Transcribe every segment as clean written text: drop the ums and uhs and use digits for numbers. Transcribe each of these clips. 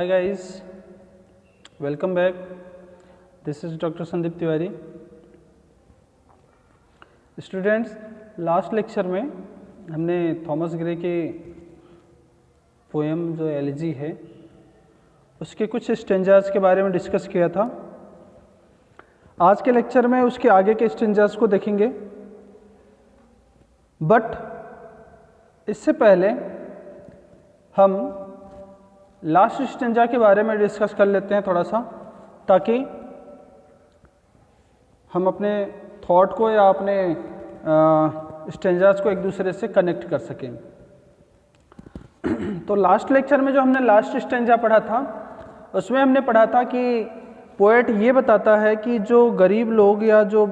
Hi guys, welcome back. This is Dr. Sandeep Tiwari. Students, last lecture में हमने Thomas Gray के poem जो elegy है उसके कुछ स्टेंजास के बारे में डिस्कस किया था। आज के लेक्चर में उसके आगे के स्टेंजास को देखेंगे, बट इससे पहले हम लास्ट स्टेंजा के बारे में डिस्कस कर लेते हैं थोड़ा सा, ताकि हम अपने थॉट को या अपने स्टेंजास को एक दूसरे से कनेक्ट कर सकें। तो लास्ट लेक्चर में जो हमने लास्ट स्टेंजा पढ़ा था उसमें हमने पढ़ा था कि पोएट ये बताता है कि जो गरीब लोग या जो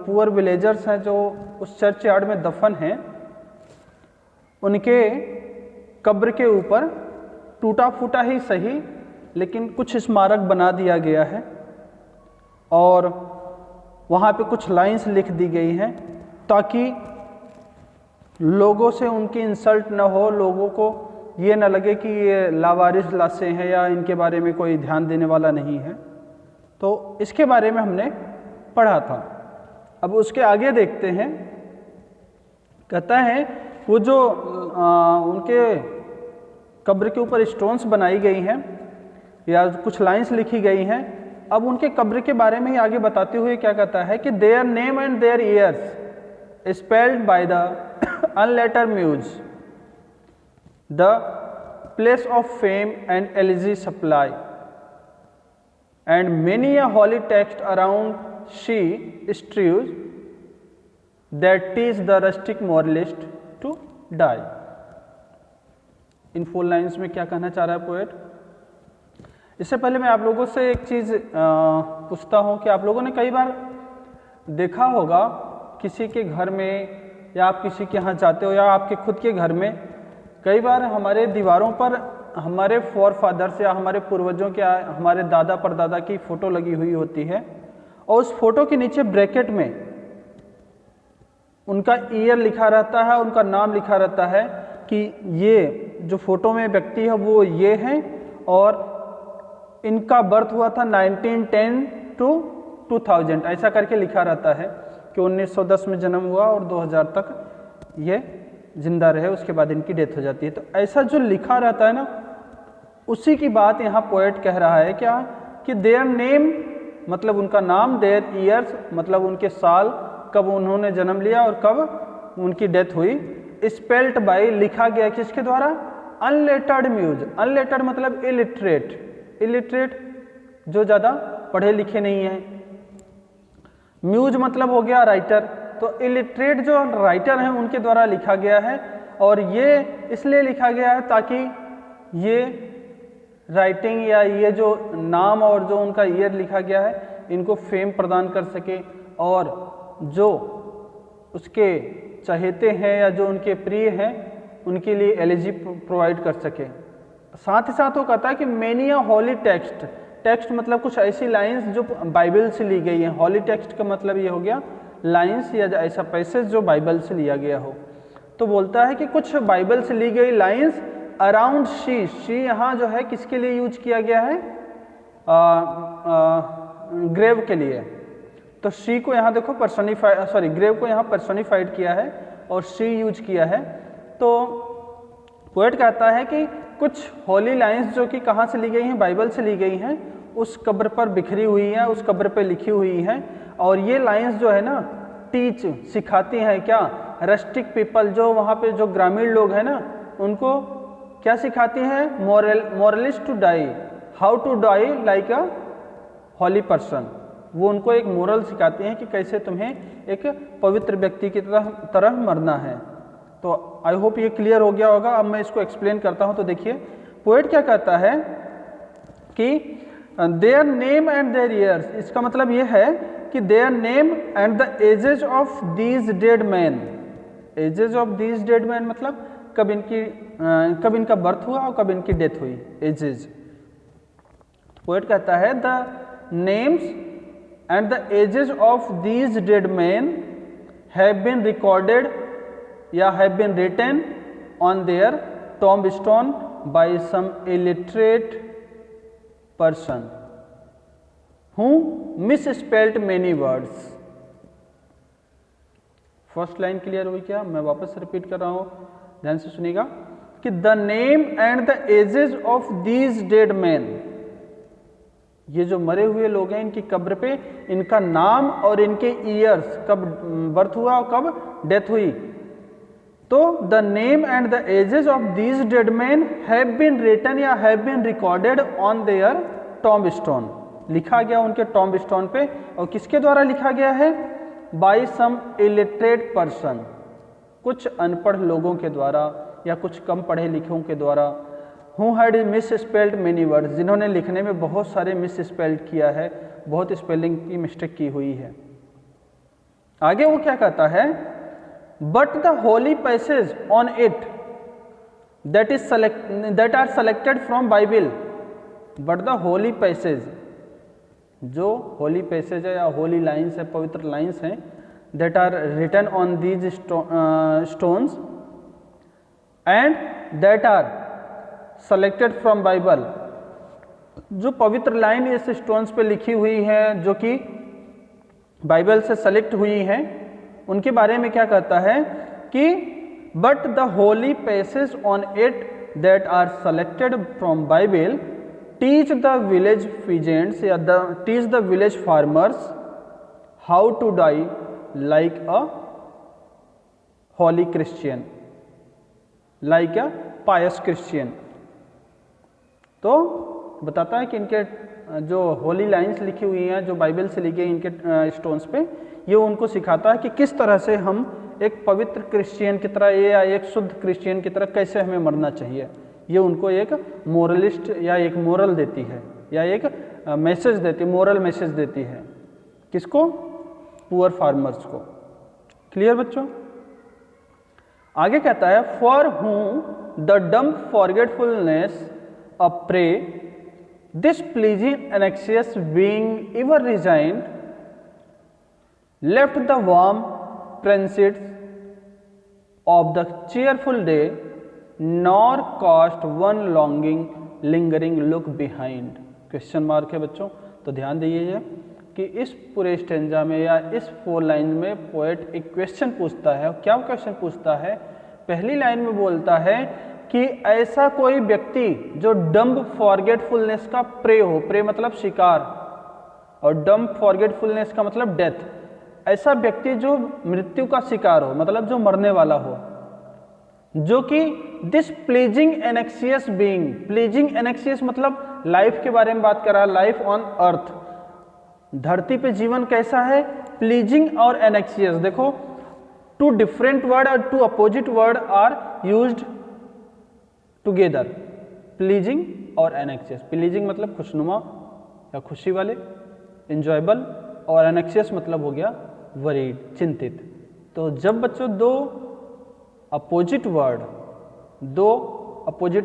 पुअर विलेजर्स हैं जो उस चर्च यार्ड में दफन हैं, उनके कब्र के ऊपर टूटा फूटा ही सही लेकिन कुछ स्मारक बना दिया गया है और वहाँ पे कुछ लाइंस लिख दी गई हैं ताकि लोगों से उनकी इंसल्ट न हो, लोगों को ये न लगे कि ये लावारिस लाशें हैं या इनके बारे में कोई ध्यान देने वाला नहीं है। तो इसके बारे में हमने पढ़ा था। अब उसके आगे देखते हैं। कहता है वो जो उनके कब्र के ऊपर स्टोन्स बनाई गई हैं या कुछ लाइंस लिखी गई हैं, अब उनके कब्र के बारे में ही आगे बताते हुए क्या कहता है कि their name and their years spelled by the unlettered muse the place of fame and elegy supply and many a holy text around she strews that teach the rustic moralist to die. इन 4 lines में क्या कहना चाह रहा है poet? इससे पहले मैं आप लोगों से एक चीज़ पूछता हूँ कि आप लोगों ने कई बार देखा होगा किसी के घर में या आप किसी के यहाँ जाते हो या आपके खुद के घर में, कई बार हमारे दीवारों पर हमारे फॉर फादर्स या हमारे पूर्वजों के, हमारे दादा परदादा की फ़ोटो लगी हुई होती है और उस फोटो के नीचे ब्रैकेट में उनका ईयर लिखा रहता है, उनका नाम लिखा रहता है कि ये जो फोटो में व्यक्ति है वो ये हैं और इनका बर्थ हुआ था 1910 टू 2000, ऐसा करके लिखा रहता है कि 1910 में जन्म हुआ और 2000 तक ये जिंदा रहे, उसके बाद इनकी डेथ हो जाती है। तो ऐसा जो लिखा रहता है ना, उसी की बात यहाँ पोएट कह रहा है क्या कि देयर नेम मतलब उनका नाम, देयर ईयर्स मतलब उनके साल, कब उन्होंने जन्म लिया और कब उनकी डेथ हुई, स्पेल्ट बाय लिखा गया किसके द्वारा? Unlettered muse. अनलेटर्ड मतलब इलिटरेट, इलिटरेट जो ज़्यादा पढ़े लिखे नहीं हैं। म्यूज मतलब हो गया राइटर, तो इलिटरेट जो राइटर हैं उनके द्वारा लिखा गया है। और ये इसलिए लिखा गया है ताकि ये राइटिंग या ये जो नाम और जो उनका ईयर लिखा गया है इनको फेम प्रदान कर सके और जो उसके चहेते हैं या जो उनके प्रिय हैं उनके लिए एलिजी प्रोवाइड कर सके। साथ ही साथ वो कहता है कि many a holy text, text मतलब कुछ ऐसी लाइंस जो बाइबल से ली गई हैं। हॉली टेक्स्ट का मतलब ये हो गया लाइंस या ऐसा पैसेज जो बाइबल से लिया गया हो। तो बोलता है कि कुछ बाइबल से ली गई लाइंस अराउंड शी, शी यहाँ जो है किसके लिए यूज किया गया है? ग्रेव के लिए। तो शी को यहाँ देखो पर्सोनिफाइड, सॉरी ग्रेव को यहाँ पर्सोनिफाइड किया है और शी यूज किया है। तो पोएट कहता है कि कुछ होली लाइंस जो कि कहाँ से ली गई हैं? बाइबल से ली गई हैं, उस कब्र पर बिखरी हुई हैं, उस कब्र पे लिखी हुई हैं। और ये लाइंस जो है ना, टीच सिखाती हैं क्या? रस्टिक पीपल, जो वहाँ पे जो ग्रामीण लोग हैं ना, उनको क्या सिखाती हैं? Moralist to die, how to die like a holy person. वो उनको एक मोरल सिखाती हैं कि कैसे तुम्हें एक पवित्र व्यक्ति की तरह मरना है। तो आई होप ये क्लियर हो गया होगा। अब मैं इसको एक्सप्लेन करता हूँ। तो देखिए पोएट क्या कहता है कि their name and their years, इसका मतलब ये है कि their name and the ages of these dead man. Ages of these dead man मतलब कब इनका बर्थ हुआ और कब इनकी डेथ हुई, एजेज। पोएट कहता है the names and the ages of these dead men have been recorded या have been written on their tombstone by some illiterate person who misspelled many words. First line clear हुई क्या? मैं वापस repeat कर रहा हूं, ध्यान से सुनिएगा कि the name and the ages of these dead man, ये जो मरे हुए लोग हैं इनकी कब्र पे इनका नाम और इनके ईयर्स, कब बर्थ हुआ और कब डेथ हुई, तो the name and the ages of these dead man have been written या have been recorded on their tombstone, लिखा गया उनके टॉम्ब स्टोन पे। और किसके द्वारा लिखा गया है? बाय सम इलिटरेट पर्सन, कुछ अनपढ़ लोगों के द्वारा या कुछ कम पढ़े लिखों के द्वारा। Who had miss spelled many words, जिन्होंने लिखने में बहुत सारे मिस स्पेल्ड किया है, बहुत स्पेलिंग की मिस्टेक की हुई है। आगे वो क्या कहता है? But the holy passage on it that are selected from Bible, but the holy passage, जो होली पैसेज है या होली लाइन्स है, पवित्र लाइन्स हैं, that are written on these stones and that are selected from Bible, जो पवित्र line इस stones पे लिखी हुई है जो कि बाइबल से सेलेक्ट हुई हैं, उनके बारे में क्या कहता है कि but the holy passage on it that are selected from Bible teach the village peasants या teach the village farmers how to die like a holy Christian, like a pious Christian. तो बताता है कि इनके जो होली लाइन्स लिखी हुई हैं, जो बाइबल से लिखी इनके स्टोन्स पे, ये उनको सिखाता है कि किस तरह से हम एक पवित्र क्रिश्चियन की तरह या एक शुद्ध क्रिश्चियन की तरह कैसे हमें मरना चाहिए। ये उनको एक मोरलिस्ट या एक मोरल देती है या एक मैसेज देती, मोरल मैसेज देती है। किसको? पुअर फार्मर्स को। क्लियर बच्चों? आगे कहता है for whom the dumb forgetfulness a prey this pleasing anxious being ever resigned left the warm transit of the cheerful day nor cast one lingering look behind। Question mark है बच्चों, तो ध्यान दीजिए कि इस पूरे स्टेंजा में या इस 4 लाइन में पोएट एक क्वेश्चन पूछता है। क्या क्वेश्चन पूछता है? पहली लाइन में बोलता है कि ऐसा कोई व्यक्ति जो डम्ब फॉरगेटफुलनेस का प्रे हो, प्रे मतलब शिकार, और डम्ब फॉरगेटफुलनेस का मतलब डेथ, ऐसा व्यक्ति जो मृत्यु का शिकार हो, मतलब जो मरने वाला हो, जो कि this pleasing anxious being, pleasing एनेक्सियस मतलब लाइफ के बारे में बात कर रहा है, लाइफ ऑन अर्थ, धरती पे जीवन कैसा है। प्लीजिंग और एनेक्सियस, देखो टू डिफरेंट वर्ड और two opposite word are used together, pleasing और एनेक्सियस। प्लीजिंग मतलब खुशनुमा या खुशी वाले, इंजॉयबल, और एनेक्सियस मतलब हो गया वरीड, चिंतित। तो जब बच्चों दो अपोजिट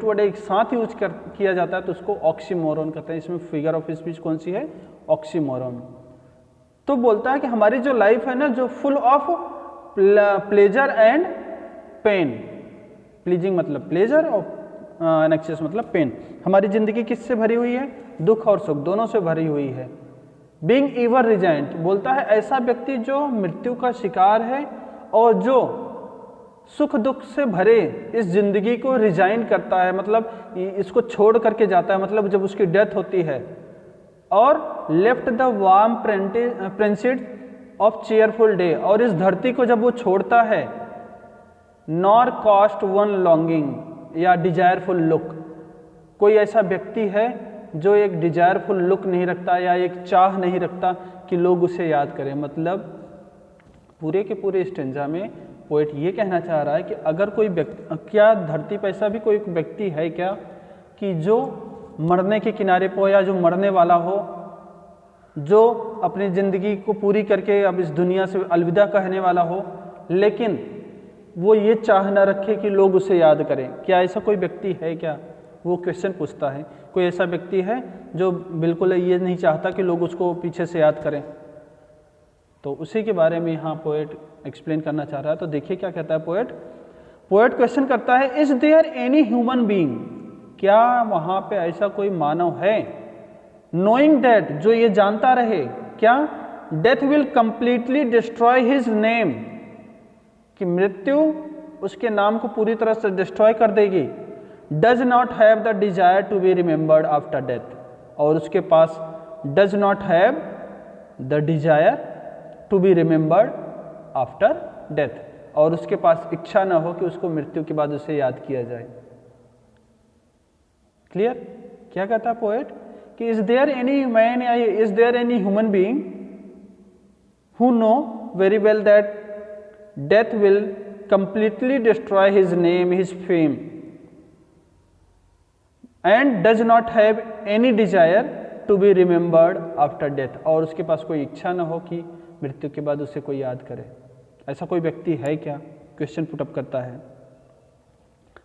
वर्ड एक साथ यूज किया जाता है तो उसको ऑक्सीमोरन कहते हैं। इसमें फिगर ऑफ स्पीच कौन सी है? ऑक्सीमोरन। तो बोलता है कि हमारी जो लाइफ है ना, जो full of pleasure and pain, pleasing मतलब प्लेजर और एनेक्सियस मतलब पेन, हमारी जिंदगी किससे भरी हुई है? दुख और सुख दोनों से भरी हुई है। बीइंग एवर रिजाइंड, बोलता है ऐसा व्यक्ति जो मृत्यु का शिकार है और जो सुख दुख से भरे इस जिंदगी को रिजाइन करता है, मतलब इसको छोड़ करके जाता है, मतलब जब उसकी डेथ होती है, और left the warm precincts of cheerful day, और इस धरती को जब वो छोड़ता है, नॉर कॉस्ट वन लॉन्गिंग या डिजायरफुल लुक, कोई ऐसा व्यक्ति है जो एक डिजायरफुल लुक नहीं रखता या एक चाह नहीं रखता कि लोग उसे याद करें। मतलब पूरे के पूरे स्टेंजा में पोएट ये कहना चाह रहा है कि अगर कोई व्यक्ति, क्या धरती पर ऐसा भी कोई व्यक्ति है क्या कि जो मरने के किनारे पर या जो मरने वाला हो, जो अपनी ज़िंदगी को पूरी करके अब इस दुनिया से अलविदा कहने वाला हो, लेकिन वो ये चाह ना रखे कि लोग उसे याद करें? क्या ऐसा कोई व्यक्ति है क्या? वो क्वेश्चन पूछता है। कोई ऐसा व्यक्ति है जो बिल्कुल ये नहीं चाहता कि लोग उसको पीछे से याद करें? तो उसी के बारे में यहाँ पोएट एक्सप्लेन करना चाह रहा है। तो देखिए क्या कहता है पोएट। पोएट क्वेश्चन करता है, is there any human being, क्या वहाँ पे ऐसा कोई मानव है नोइंग दैट, जो ये जानता रहे, क्या, death will completely destroy his name, कि मृत्यु उसके नाम को पूरी तरह से डिस्ट्रॉय कर देगी। Does not have the desire to be remembered after death, और उसके पास does not have the desire to be remembered after death, और उसके पास इच्छा न हो कि उसको मृत्यु के बाद उसे याद किया जाए। क्लियर? क्या कहता है पोएट कि is there any man, is there any human being who know very well that death will completely destroy his name, his fame, and does not have any desire to be remembered after death, और उसके पास कोई इच्छा न हो कि मृत्यु के बाद उसे कोई याद करे। ऐसा कोई व्यक्ति है क्या? क्वेश्चन पुटअप करता है।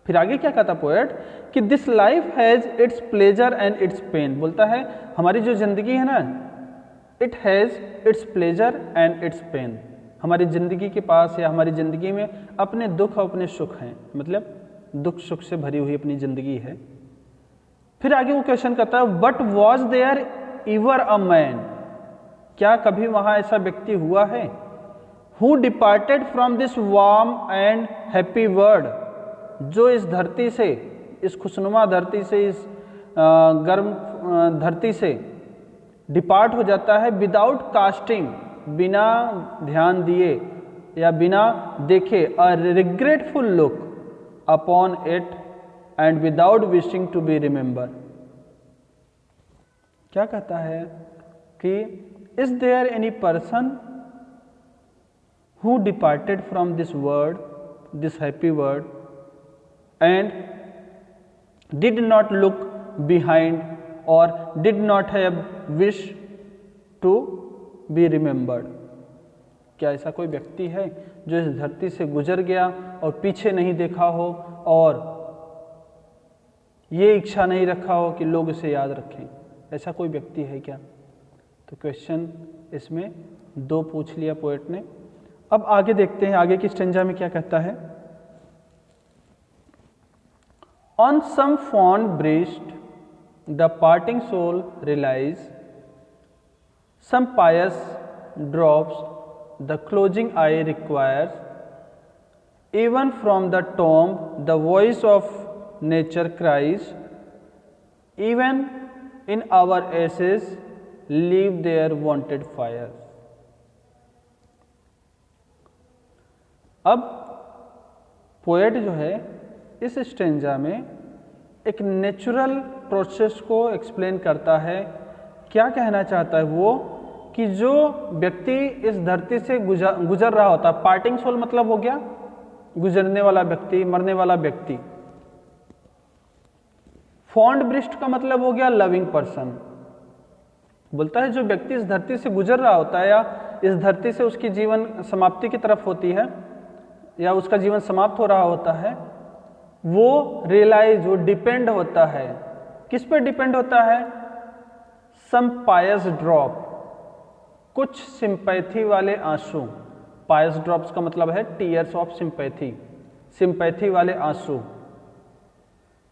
फिर आगे क्या कहता पोएट कि this life has its pleasure and its pain, बोलता है हमारी जो जिंदगी है ना, it has its pleasure and its pain, हमारी जिंदगी के पास या हमारी जिंदगी में अपने दुख और अपने सुख हैं, मतलब दुख सुख से भरी हुई अपनी जिंदगी है। फिर आगे वो क्वेश्चन करता है but was there ever a man, क्या कभी वहां ऐसा व्यक्ति हुआ है, who departed from this warm and happy world, जो इस धरती से, इस खुशनुमा धरती से, इस गर्म धरती से डिपार्ट हो जाता है विदाउट कास्टिंग, बिना ध्यान दिए या बिना देखे, a regretful look upon it and without wishing to be remember. क्या कहता है कि is there any person who departed from this world, this happy world, and did not look behind or did not have wish to be remembered, क्या ऐसा कोई व्यक्ति है जो इस धरती से गुजर गया और पीछे नहीं देखा हो और ये इच्छा नहीं रखा हो कि लोग इसे याद रखें? ऐसा कोई व्यक्ति है क्या? तो क्वेश्चन इसमें दो पूछ लिया पोएट ने। अब आगे देखते हैं आगे की स्टेंजा में क्या कहता है। On some fond breast the parting soul relies, some pious drops the closing eye requires, even from the tomb the voice of nature cries, even in our ashes leave their wanted fire। अब poet जो है इस stanza में एक natural process को explain करता है। क्या कहना चाहता है वो कि जो व्यक्ति इस धरती से गुजर रहा होता है, पार्टिंग सोल मतलब हो गया गुजरने वाला व्यक्ति, मरने वाला व्यक्ति। फॉन्ड ब्रिस्ट का मतलब हो गया लविंग पर्सन। बोलता है जो व्यक्ति इस धरती से गुजर रहा होता है या इस धरती से उसकी जीवन समाप्ति की तरफ होती है या उसका जीवन समाप्त हो रहा होता है, वो रियलाइज, वो डिपेंड होता है, किस पे डिपेंड होता है? सम पायस ड्रॉप, कुछ सिंपैथी वाले आंसू। पायस ड्रॉप्स का मतलब है टीयर्स ऑफ सिंपैथी, सिंपैथी वाले आंसू।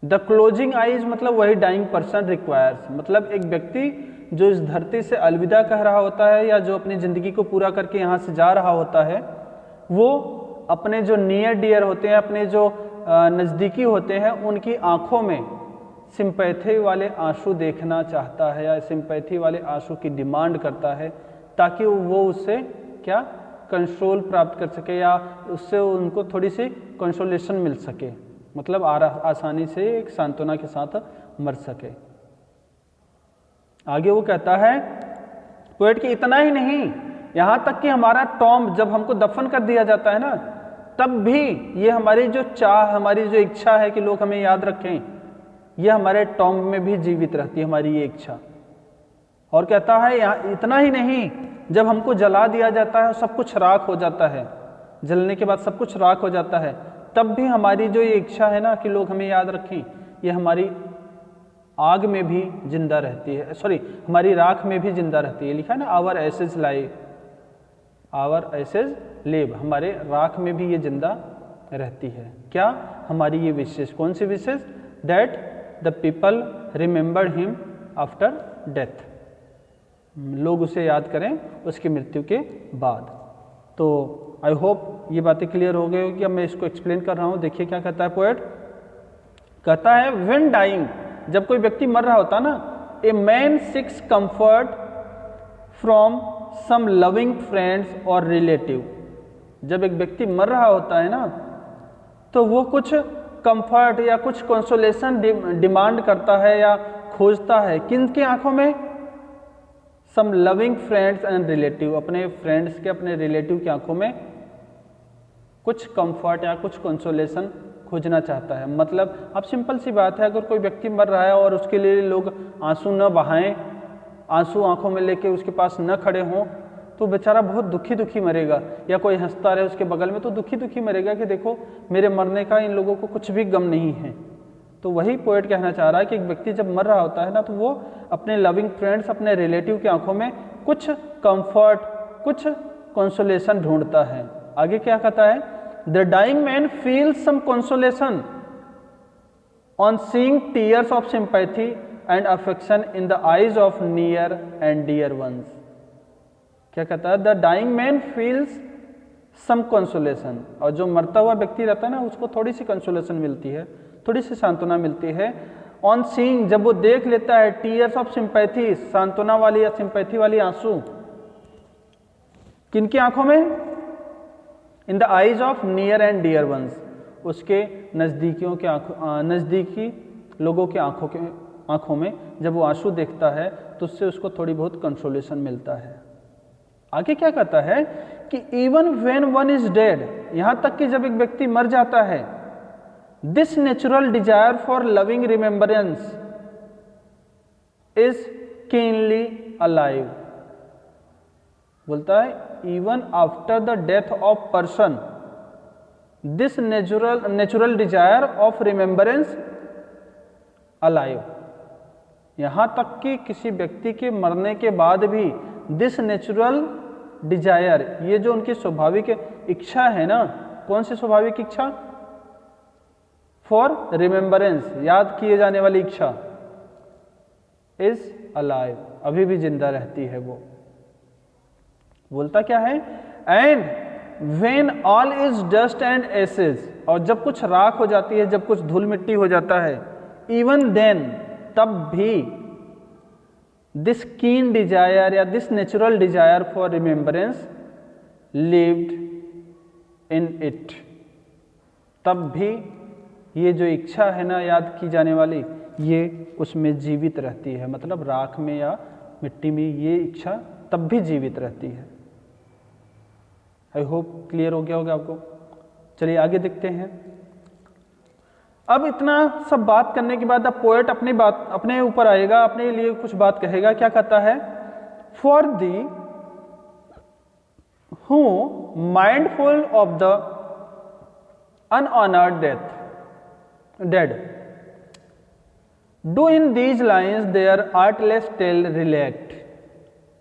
द क्लोजिंग आईज मतलब वही डाइंग पर्सन रिक्वायर्स, मतलब एक व्यक्ति जो इस धरती से अलविदा कह रहा होता है या जो अपनी जिंदगी को पूरा करके यहाँ से जा रहा होता है, वो अपने जो नियर डियर होते हैं, अपने जो नज़दीकी होते हैं, उनकी आंखों में सिंपैथी वाले आंसू देखना चाहता है या सिंपैथी वाले आंसू की डिमांड करता है, ताकि वो उससे क्या कंसोल प्राप्त कर सके या उससे उनको थोड़ी सी कंसोलेशन मिल सके, मतलब आसानी से एक सांत्वना के साथ मर सके। आगे वो कहता है पोएट कि इतना ही नहीं, यहाँ तक कि हमारा टॉम्ब जब हमको दफन कर दिया जाता है ना, तब भी ये हमारी जो चाह, हमारी जो इच्छा है कि लोग हमें याद रखें, ये हमारे टॉम्ब में भी जीवित रहती है हमारी ये इच्छा। और कहता है यहाँ इतना ही नहीं, जब हमको जला दिया जाता है सब कुछ राख हो जाता है, जलने के बाद सब कुछ राख हो जाता है, तब भी हमारी जो ये इच्छा है ना कि लोग हमें याद रखें, ये हमारी आग में भी जिंदा रहती है, सॉरी हमारी राख में भी जिंदा रहती है। लिखा है ना our ashes live, our ashes live, हमारे राख में भी ये जिंदा रहती है। क्या? हमारी ये विशेष, कौन सी विशेष? That the people remembered him after death, लोग उसे याद करें उसकी मृत्यु के बाद। तो आई होप ये बातें क्लियर हो गई होगी। अब मैं इसको एक्सप्लेन कर रहा हूँ। देखिए क्या कहता है पोएट, कहता है व्हेन डाइंग, जब कोई व्यक्ति मर रहा होता ना, a man seeks comfort from some loving friends और रिलेटिव। जब एक व्यक्ति मर रहा होता है ना, तो वो कुछ कंफर्ट या कुछ कंसोलेशन डिमांड करता है या खोजता है। किन की आंखों में? सम लविंग फ्रेंड्स एंड रिलेटिव, अपने फ्रेंड्स के, अपने रिलेटिव की आंखों में कुछ कंफर्ट या कुछ कंसोलेशन खोजना चाहता है। मतलब अब सिंपल सी बात है, अगर कोई व्यक्ति मर रहा है और उसके लिए लोग आंसू न बहाएं, आंसू आंखों में लेके उसके पास न खड़े हों, तो बेचारा बहुत दुखी दुखी मरेगा। या कोई हंसता रहे उसके बगल में, तो दुखी दुखी मरेगा कि देखो मेरे मरने का इन लोगों को कुछ भी गम नहीं है। तो वही पोएट कहना चाह रहा है कि एक व्यक्ति जब मर रहा होता है ना, तो वो अपने लविंग फ्रेंड्स, अपने रिलेटिव की आंखों में कुछ कंफर्ट, कुछ कंसोलेशन ढूंढता है। आगे क्या कहता है, the dying man feels some consolation on seeing tears of sympathy and affection in the eyes of near and dear ones. क्या कहता है, the dying man feels some consolation, और जो मरता हुआ व्यक्ति रहता है ना, उसको थोड़ी सी कंसोलेशन मिलती है, थोड़ी सी सांत्वना मिलती है। ऑन सीइंग, जब वो देख लेता है, टीयर्स ऑफ सिंपैथी, सांत्वना वाली या सिंपैथी वाली आंसू, किनकी आंखों में? In the eyes of near and dear ones, उसके नज़दीकियों के नज़दीकी लोगों के आंखों में जब वो आंसू देखता है, तो उससे उसको थोड़ी बहुत कंसोलेशन मिलता है। आगे क्या कहता है कि even when one is dead, यहां तक कि जब एक व्यक्ति मर जाता है, this natural desire for loving remembrance is keenly alive. बोलता है even after the death of person, this natural desire of remembrance alive. यहां तक कि किसी व्यक्ति के मरने के बाद भी दिस नेचुरल डिजायर, ये जो उनकी स्वाभाविक इच्छा है ना, कौन सी स्वाभाविक इच्छा? फॉर रिमेम्बरेंस, याद किए जाने वाली इच्छा, इज अलाइव, अभी भी जिंदा रहती है वो। बोलता क्या है, and when all is dust and ashes, और जब कुछ राख हो जाती है, जब कुछ धूल मिट्टी हो जाता है, इवन देन, तब भी दिस कीन डिजायर या this natural desire for remembrance lived in it, तब भी ये जो इच्छा है ना याद की जाने वाली, ये उसमें जीवित रहती है। मतलब राख में या मिट्टी में ये इच्छा तब भी जीवित रहती है। आई होप क्लियर हो गया होगा आपको। चलिए आगे देखते हैं। अब इतना सब बात करने के बाद अब पोएट अपने ऊपर आएगा, अपने लिए कुछ बात कहेगा। क्या कहता है, for thee who mindful of the unhonoured dead do in these lines their artless tale relate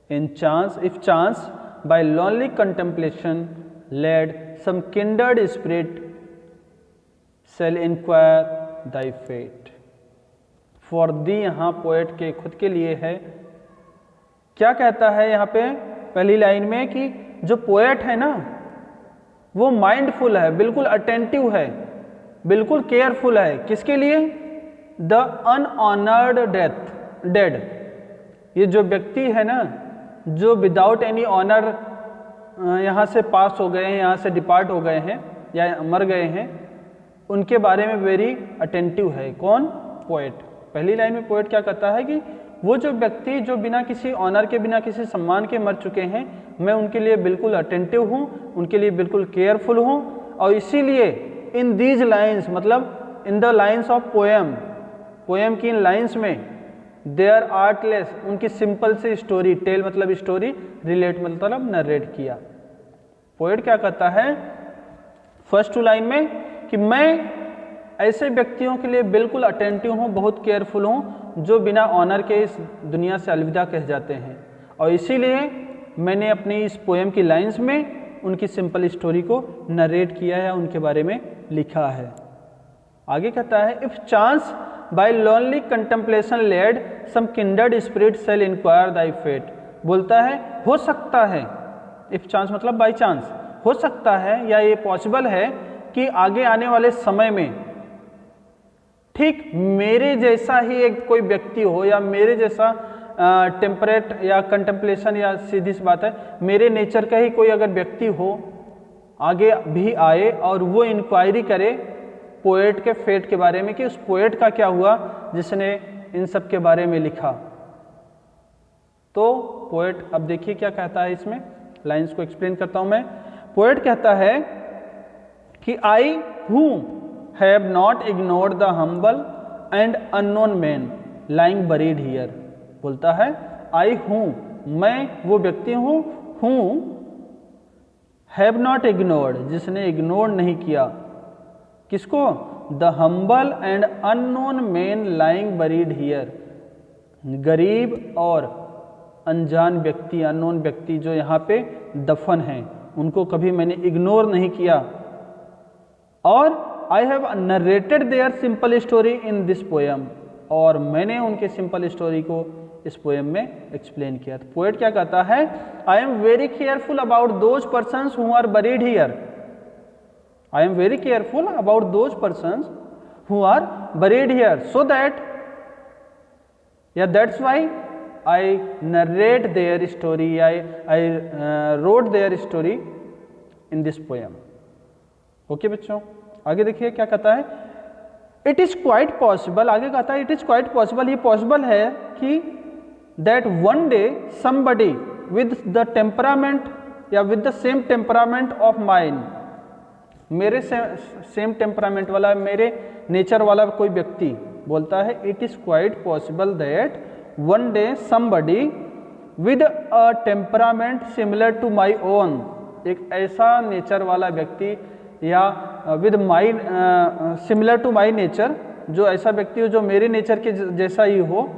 in chance if chance by lonely contemplation led some kindred spirit shall inquire thy fate। For thee यहाँ poet के खुद के लिए है। क्या कहता है यहाँ पे पहली लाइन में कि जो पोएट है ना, वो माइंडफुल है, बिल्कुल अटेंटिव है, बिल्कुल केयरफुल है। किसके लिए? द अनऑनर्ड डेड, ये जो व्यक्ति है ना, जो विदाउट एनी ऑनर यहाँ से पास हो गए हैं, यहाँ से डिपार्ट हो गए हैं या मर गए हैं, उनके बारे में वेरी अटेंटिव है। कौन? पोएट। पहली लाइन में पोएट क्या कहता है कि वो जो व्यक्ति जो बिना किसी ऑनर के, बिना किसी सम्मान के मर चुके हैं, मैं उनके लिए बिल्कुल अटेंटिव हूँ, उनके लिए बिल्कुल केयरफुल हूँ। और इसीलिए इन दीज लाइन्स, मतलब in the lines of poem की इन लाइन्स में, दे आर आर्टलेस, उनकी सिंपल सी स्टोरी, टेल मतलब स्टोरी, रिलेट मतलब नरेट किया। पोएट क्या कहता है फर्स्ट टू लाइन में कि मैं ऐसे व्यक्तियों के लिए बिल्कुल अटेंटिव हूँ, बहुत केयरफुल हूँ, जो बिना ऑनर के इस दुनिया से अलविदा कह जाते हैं। और इसीलिए मैंने अपनी इस पोएम की लाइंस में उनकी सिंपल स्टोरी को नरेट किया है, उनके बारे में लिखा है। आगे कहता है, if chance by lonely contemplation led some kindred spirit shall inquire thy fate. बोलता है हो सकता है, इफ चांस मतलब बाई चांस, हो सकता है या ये पॉसिबल है कि आगे आने वाले समय में ठीक मेरे जैसा ही एक कोई व्यक्ति हो या मेरे जैसा टेम्परेट या कंटेम्पलेशन, या सीधी सी बात है मेरे नेचर का ही कोई अगर व्यक्ति हो आगे भी आए और वो इंक्वायरी करे पोएट के फेट के बारे में कि उस पोएट का क्या हुआ जिसने इन सब के बारे में लिखा। तो पोएट अब देखिए क्या कहता है, इसमें लाइंस को एक्सप्लेन करता हूं मैं। पोएट कहता है कि I who have not ignored the humble and unknown man lying buried here. बोलता है आई हूं, मैं वो व्यक्ति हूं हैव नॉट इग्नोर्ड, जिसने इग्नोर नहीं किया किसको, the humble and unknown man lying buried here, गरीब और अनजान व्यक्ति, अननोन व्यक्ति जो यहाँ पे दफन हैं उनको कभी मैंने इग्नोर नहीं किया। और I have narrated their simple story in this poem, और मैंने उनके सिंपल स्टोरी को इस पोएम में एक्सप्लेन किया। तो पोएट क्या कहता है, I am very careful about those persons who are buried here, I am very careful about those persons who are buried here, so that या that's why I narrate their story, I wrote their story in this poem. Okay बच्चों, आगे देखिए क्या कहता है, it is quite possible, आगे कहता है इट इज क्वाइट पॉसिबल, ये पॉसिबल है कि that one day somebody with the temperament या with the same temperament of mind, मेरे सेम टेम्परामेंट वाला, मेरे नेचर वाला कोई व्यक्ति, बोलता है it is quite possible that one day somebody with a temperament similar to my own, एक ऐसा नेचर वाला व्यक्ति या with my similar to my nature, जो ऐसा व्यक्ति हो जो मेरे नेचर के जैसा ही हो,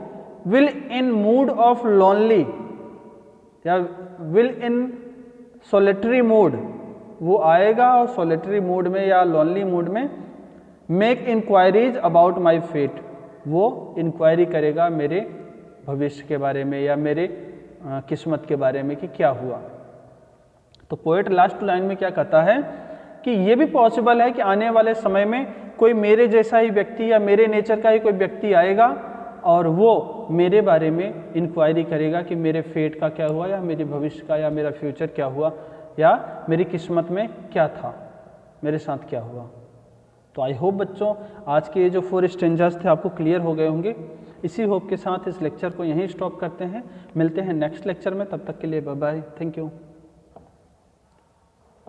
will in mood of lonely या विल इन सोलिटरी मूड, वो आएगा और सोलिटरी मूड में या लोनली मूड में make inquiries about my fate, वो इंक्वायरी करेगा मेरे भविष्य के बारे में या मेरे किस्मत के बारे में कि क्या हुआ। तो पोएट लास्ट लाइन में क्या कहता है कि ये भी पॉसिबल है कि आने वाले समय में कोई मेरे जैसा ही व्यक्ति या मेरे नेचर का ही कोई व्यक्ति आएगा और वो मेरे बारे में इंक्वायरी करेगा कि मेरे फेट का क्या हुआ या मेरे भविष्य का या मेरा फ्यूचर क्या हुआ या मेरी किस्मत में क्या था, मेरे साथ क्या हुआ। तो आई होप बच्चों आज के ये जो 4 स्टेंजास थे आपको क्लियर हो गए होंगे। इसी होप के साथ इस लेक्चर को यहीं स्टॉप करते हैं, मिलते हैं नेक्स्ट लेक्चर में, तब तक के लिए बाय बाय, थैंक यू।